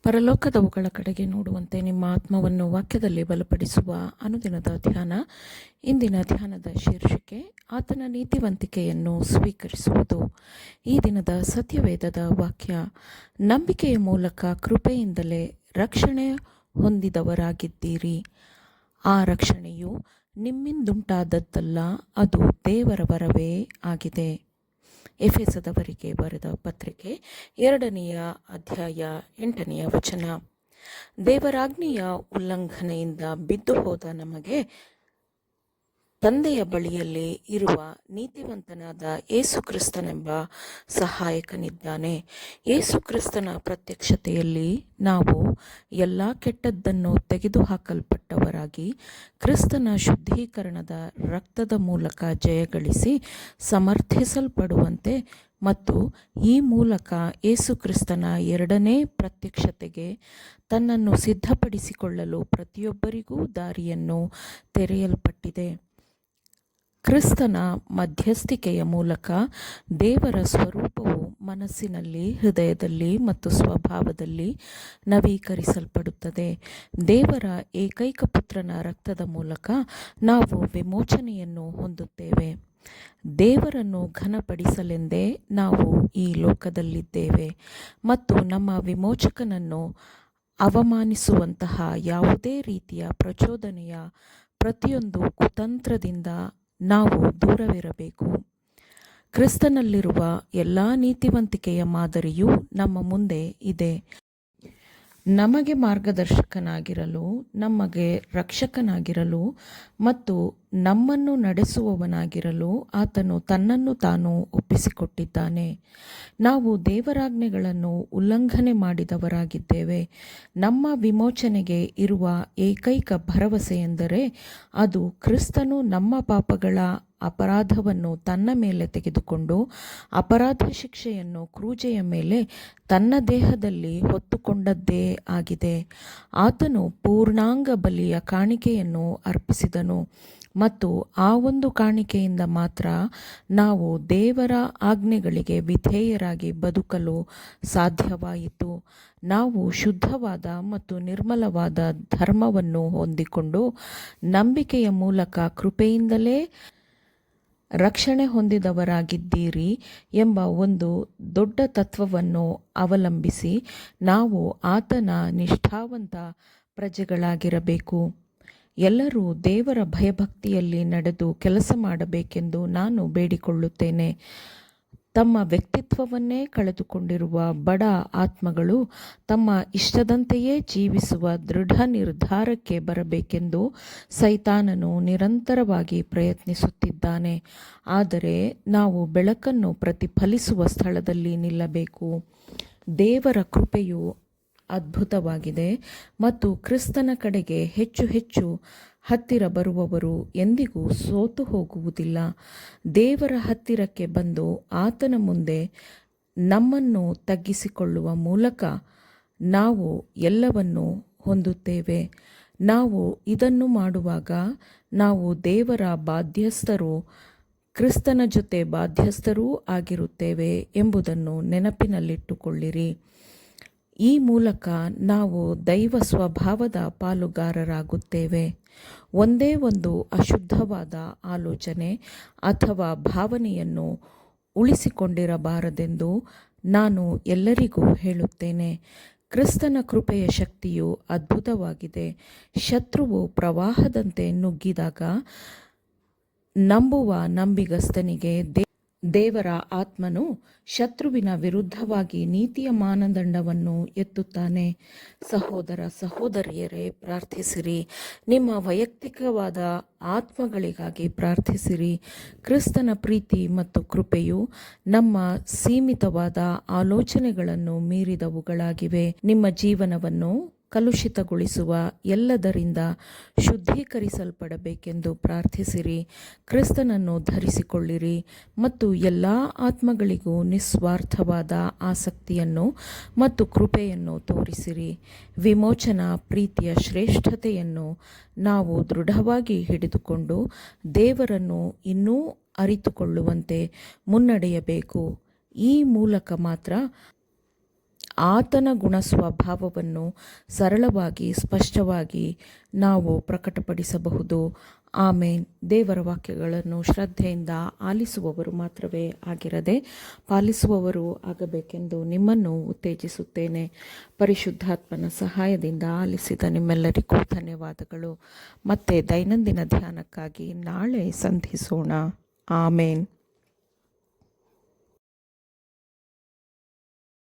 ಪರಲೋಕದವುಗಳ ಕಡೆಗೆ ನೋಡುವಂತೆ ನಿಮ್ಮ ಆತ್ಮವನ್ನು ವಾಕ್ಯದಲ್ಲಿ ಬಲಪಡಿಸುವ ಅನುದಿನದ ಧ್ಯಾನ. ಇಂದಿನ ಧ್ಯಾನದ ಶೀರ್ಷಿಕೆ ಆತನ ನೀತಿವಂತಿಕೆಯನ್ನು ಸ್ವೀಕರಿಸುವುದು. ಈ ದಿನದ ಸತ್ಯವೇದದ ವಾಕ್ಯ, ನಂಬಿಕೆಯ ಮೂಲಕ ಕೃಪೆಯಿಂದಲೇ ರಕ್ಷಣೆ ಹೊಂದಿದವರಾಗಿದ್ದೀರಿ. ಆ ರಕ್ಷಣೆಯು ನಿಮ್ಮಿಂದುಂಟಾದದ್ದಲ್ಲ, ಅದು ದೇವರ ವರವೇ ಆಗಿದೆ. ಎಫೆಸದವರಿಗೆ ಬರೆದ ಪತ್ರಿಕೆ 2ನೇ ಅಧ್ಯಾಯ 8ನೇ ವಚನ. ದೇವರಾಜ್ಞೆಯ ಉಲ್ಲಂಘನೆಯಿಂದ ಬಿದ್ದು ಹೋದ ನಮಗೆ ತಂದೆಯ ಬಳಿಯಲ್ಲಿ ಇರುವ ನೀತಿವಂತನಾದ ಯೇಸು ಕ್ರಿಸ್ತನೆಂಬ ಸಹಾಯಕನಿದ್ದಾನೆ. ಯೇಸು ಕ್ರಿಸ್ತನ ಪ್ರತ್ಯಕ್ಷತೆಯಲ್ಲಿ ನಾವು ಎಲ್ಲ ಕೆಟ್ಟದ್ದನ್ನು ತೆಗೆದುಹಾಕಲ್ಪಟ್ಟವರಾಗಿ ಕ್ರಿಸ್ತನ ಶುದ್ಧೀಕರಣದ ರಕ್ತದ ಮೂಲಕ ಜಯಗಳಿಸಿ ಸಮರ್ಥಿಸಲ್ಪಡುವಂತೆ ಮತ್ತು ಈ ಮೂಲಕ ಯೇಸು ಕ್ರಿಸ್ತನ ಎರಡನೇ ಪ್ರತ್ಯಕ್ಷತೆಗೆ ತನ್ನನ್ನು ಸಿದ್ಧಪಡಿಸಿಕೊಳ್ಳಲು ಪ್ರತಿಯೊಬ್ಬರಿಗೂ ದಾರಿಯನ್ನು ತೆರೆಯಲ್ಪಟ್ಟಿದೆ. ಕ್ರಿಸ್ತನ ಮಧ್ಯಸ್ಥಿಕೆಯ ಮೂಲಕ ದೇವರ ಸ್ವರೂಪವು ಮನಸ್ಸಿನಲ್ಲಿ, ಹೃದಯದಲ್ಲಿ ಮತ್ತು ಸ್ವಭಾವದಲ್ಲಿ ನವೀಕರಿಸಲ್ಪಡುತ್ತದೆ. ದೇವರ ಏಕೈಕ ಪುತ್ರನ ರಕ್ತದ ಮೂಲಕ ನಾವು ವಿಮೋಚನೆಯನ್ನು ಹೊಂದುತ್ತೇವೆ. ದೇವರನ್ನು ಘನಪಡಿಸಲೆಂದೇ ನಾವು ಈ ಲೋಕದಲ್ಲಿದ್ದೇವೆ ಮತ್ತು ನಮ್ಮ ವಿಮೋಚಕನನ್ನು ಅವಮಾನಿಸುವಂತಹ ಯಾವುದೇ ರೀತಿಯ ಪ್ರಚೋದನೆಯ ಪ್ರತಿಯೊಂದು ಕುತಂತ್ರದಿಂದ ನಾವು ದೂರವಿರಬೇಕು. ಕ್ರಿಸ್ತನಲ್ಲಿರುವ ಎಲ್ಲ ನೀತಿವಂತಿಕೆಯ ಮಾದರಿಯು ನಮ್ಮ ಮುಂದೆ ಇದೆ. ನಮಗೆ ಮಾರ್ಗದರ್ಶಕನಾಗಿರಲು, ನಮಗೆ ರಕ್ಷಕನಾಗಿರಲು ಮತ್ತು ನಮ್ಮನ್ನು ನಡೆಸುವವನಾಗಿರಲು ಆತನು ತನ್ನನ್ನು ತಾನು ಒಪ್ಪಿಸಿಕೊಟ್ಟಿದ್ದಾನೆ. ನಾವು ದೇವರಾಜ್ಞೆಗಳನ್ನು ಉಲ್ಲಂಘನೆ ಮಾಡಿದವರಾಗಿದ್ದೇವೆ. ನಮ್ಮ ವಿಮೋಚನೆಗೆ ಇರುವ ಏಕೈಕ ಭರವಸೆಯೆಂದರೆ ಅದು ಕ್ರಿಸ್ತನು ನಮ್ಮ ಪಾಪಗಳ ಅಪರಾಧವನ್ನು ತನ್ನ ಮೇಲೆ ತೆಗೆದುಕೊಂಡು ಅಪರಾಧ ಶಿಕ್ಷೆಯನ್ನು ಕ್ರೂಜೆಯ ಮೇಲೆ ತನ್ನ ದೇಹದಲ್ಲಿ ಹೊತ್ತುಕೊಂಡದ್ದೇ ಆಗಿದೆ. ಆತನು ಪೂರ್ಣಾಂಗ ಬಲಿಯ ಕಾಣಿಕೆಯನ್ನು ಅರ್ಪಿಸಿದನು ಮತ್ತು ಆ ಒಂದು ಕಾಣಿಕೆಯಿಂದ ಮಾತ್ರ ನಾವು ದೇವರ ಆಜ್ಞೆಗಳಿಗೆ ವಿಧೇಯರಾಗಿ ಬದುಕಲು ಸಾಧ್ಯವಾಯಿತು. ನಾವು ಶುದ್ಧವಾದ ಮತ್ತು ನಿರ್ಮಲವಾದ ಧರ್ಮವನ್ನು ಹೊಂದಿಕೊಂಡು ನಂಬಿಕೆಯ ಮೂಲಕ ಕೃಪೆಯಿಂದಲೇ ರಕ್ಷಣೆ ಹೊಂದಿದವರಾಗಿದ್ದೀರಿ ಎಂಬ ಒಂದು ದೊಡ್ಡ ತತ್ವವನ್ನು ಅವಲಂಬಿಸಿ ನಾವು ಆತನ ನಿಷ್ಠಾವಂತ ಪ್ರಜೆಗಳಾಗಿರಬೇಕು. ಎಲ್ಲರೂ ದೇವರ ಭಯಭಕ್ತಿಯಲ್ಲಿ ನಡೆದು ಕೆಲಸ ಮಾಡಬೇಕೆಂದು ನಾನು ಬೇಡಿಕೊಳ್ಳುತ್ತೇನೆ. ತಮ್ಮ ವ್ಯಕ್ತಿತ್ವವನ್ನೇ ಕಳೆದುಕೊಂಡಿರುವ ಬಡ ಆತ್ಮಗಳು ತಮ್ಮ ಇಷ್ಟದಂತೆಯೇ ಜೀವಿಸುವ ದೃಢ ನಿರ್ಧಾರಕ್ಕೆ ಬರಬೇಕೆಂದು ಸೈತಾನನು ನಿರಂತರವಾಗಿ ಪ್ರಯತ್ನಿಸುತ್ತಿದ್ದಾನೆ. ಆದರೆ ನಾವು ಬೆಳಕನ್ನು ಪ್ರತಿಫಲಿಸುವ ಸ್ಥಳದಲ್ಲಿ ನಿಲ್ಲಬೇಕು. ದೇವರ ಕೃಪೆಯು ಅದ್ಭುತವಾಗಿದೆ ಮತ್ತು ಕ್ರಿಸ್ತನ ಕಡೆಗೆ ಹೆಚ್ಚು ಹೆಚ್ಚು ಹತ್ತಿರ ಬರುವವರು ಎಂದಿಗೂ ಸೋತು ಹೋಗುವುದಿಲ್ಲ. ದೇವರ ಹತ್ತಿರಕ್ಕೆ ಬಂದು ಆತನ ಮುಂದೆ ನಮ್ಮನ್ನು ತಗ್ಗಿಸಿಕೊಳ್ಳುವ ಮೂಲಕ ನಾವು ಎಲ್ಲವನ್ನು ಹೊಂದುತ್ತೇವೆ. ನಾವು ಇದನ್ನು ಮಾಡುವಾಗ ನಾವು ದೇವರ ಬಾಧ್ಯಸ್ಥರೂ ಕ್ರಿಸ್ತನ ಜೊತೆ ಬಾಧ್ಯಸ್ಥರೂ ಆಗಿರುತ್ತೇವೆ ಎಂಬುದನ್ನು ನೆನಪಿನಲ್ಲಿಟ್ಟುಕೊಳ್ಳಿರಿ. ಈ ಮೂಲಕ ನಾವು ದೈವ ಸ್ವಭಾವದ ಪಾಲುಗಾರರಾಗುತ್ತೇವೆ. ಒಂದೇ ಒಂದು ಅಶುದ್ಧವಾದ ಆಲೋಚನೆ ಅಥವಾ ಭಾವನೆಯನ್ನು ಉಳಿಸಿಕೊಂಡಿರಬಾರದೆಂದು ನಾನು ಎಲ್ಲರಿಗೂ ಹೇಳುತ್ತೇನೆ. ಕ್ರಿಸ್ತನ ಕೃಪೆಯ ಶಕ್ತಿಯು ಅದ್ಭುತವಾಗಿದೆ. ಶತ್ರುವು ಪ್ರವಾಹದಂತೆ ನುಗ್ಗಿದಾಗ ನಂಬುವ ನಂಬಿಗಸ್ತನಿಗೆ ದೇವರ ಆತ್ಮನು ಶತ್ರುವಿನ ವಿರುದ್ಧವಾಗಿ ನೀತಿಯ ಮಾನದಂಡವನ್ನು ಎತ್ತುತ್ತಾನೆ. ಸಹೋದರ ಸಹೋದರಿಯರೇ, ಪ್ರಾರ್ಥಿಸಿರಿ. ನಿಮ್ಮ ವೈಯಕ್ತಿಕವಾದ ಆತ್ಮಗಳಿಗಾಗಿ ಪ್ರಾರ್ಥಿಸಿರಿ. ಕ್ರಿಸ್ತನ ಪ್ರೀತಿ ಮತ್ತು ಕೃಪೆಯು ನಮ್ಮ ಸೀಮಿತವಾದ ಆಲೋಚನೆಗಳನ್ನು ಮೀರಿದವುಗಳಾಗಿವೆ. ನಿಮ್ಮ ಜೀವನವನ್ನು ಕಲುಷಿತಗೊಳಿಸುವ ಎಲ್ಲದರಿಂದ ಶುದ್ಧೀಕರಿಸಲ್ಪಡಬೇಕೆಂದು ಪ್ರಾರ್ಥಿಸಿರಿ. ಕ್ರಿಸ್ತನನ್ನು ಧರಿಸಿಕೊಳ್ಳಿರಿ ಮತ್ತು ಎಲ್ಲ ಆತ್ಮಗಳಿಗೂ ನಿಸ್ವಾರ್ಥವಾದ ಆಸಕ್ತಿಯನ್ನು ಮತ್ತು ಕೃಪೆಯನ್ನು ತೋರಿಸಿರಿ. ವಿಮೋಚನಾ ಪ್ರೀತಿಯ ಶ್ರೇಷ್ಠತೆಯನ್ನು ನಾವು ದೃಢವಾಗಿ ಹಿಡಿದುಕೊಂಡು ದೇವರನ್ನು ಇನ್ನೂ ಅರಿತುಕೊಳ್ಳುವಂತೆ ಮುನ್ನಡೆಯಬೇಕು. ಈ ಮೂಲಕ ಮಾತ್ರ ಆತನ ಗುಣ ಸ್ವಭಾವವನ್ನು ಸರಳವಾಗಿ ಸ್ಪಷ್ಟವಾಗಿ ನಾವು ಪ್ರಕಟಪಡಿಸಬಹುದು. ಆಮೇನ್. ದೇವರ ವಾಕ್ಯಗಳನ್ನು ಶ್ರದ್ಧೆಯಿಂದ ಆಲಿಸುವವರು ಮಾತ್ರವೇ ಆಗಿರದೆ ಪಾಲಿಸುವವರು ಆಗಬೇಕೆಂದು ನಿಮ್ಮನ್ನು ಉತ್ತೇಜಿಸುತ್ತೇನೆ. ಪರಿಶುದ್ಧಾತ್ಮನ ಸಹಾಯದಿಂದ ಆಲಿಸಿದ ನಿಮ್ಮೆಲ್ಲರಿಗೂ ಧನ್ಯವಾದಗಳು. ಮತ್ತೆ ದೈನಂದಿನ ಧ್ಯಾನಕ್ಕಾಗಿ ನಾಳೆ ಸಂಧಿಸೋಣ. ಆಮೇನ್.